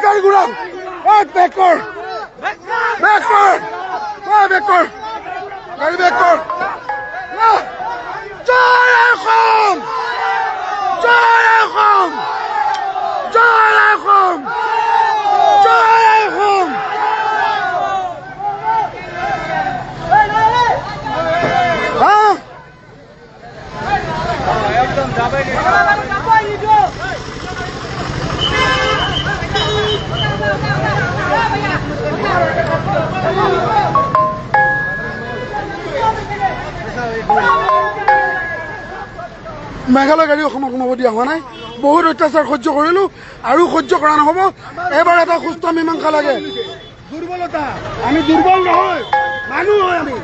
গাড়ি ঘূৰাও বেক কৰ বেক কৰ বেক কৰ গাড়ী বেক কৰ জয় অসম জয় অসম জয় অসম জয় অসম মেঘালয় গাড়ী অসমত সোমাব দিয়া হোৱা নাই বহুত অত্যাচাৰ সহ্য কৰিলো আৰু সহ্য কৰা নহ'ব এবাৰ এটা সুস্থ মীমাংসা লাগে দুৰ্বলতা আমি দুৰ্বল নহয় মানুহ হয় আমি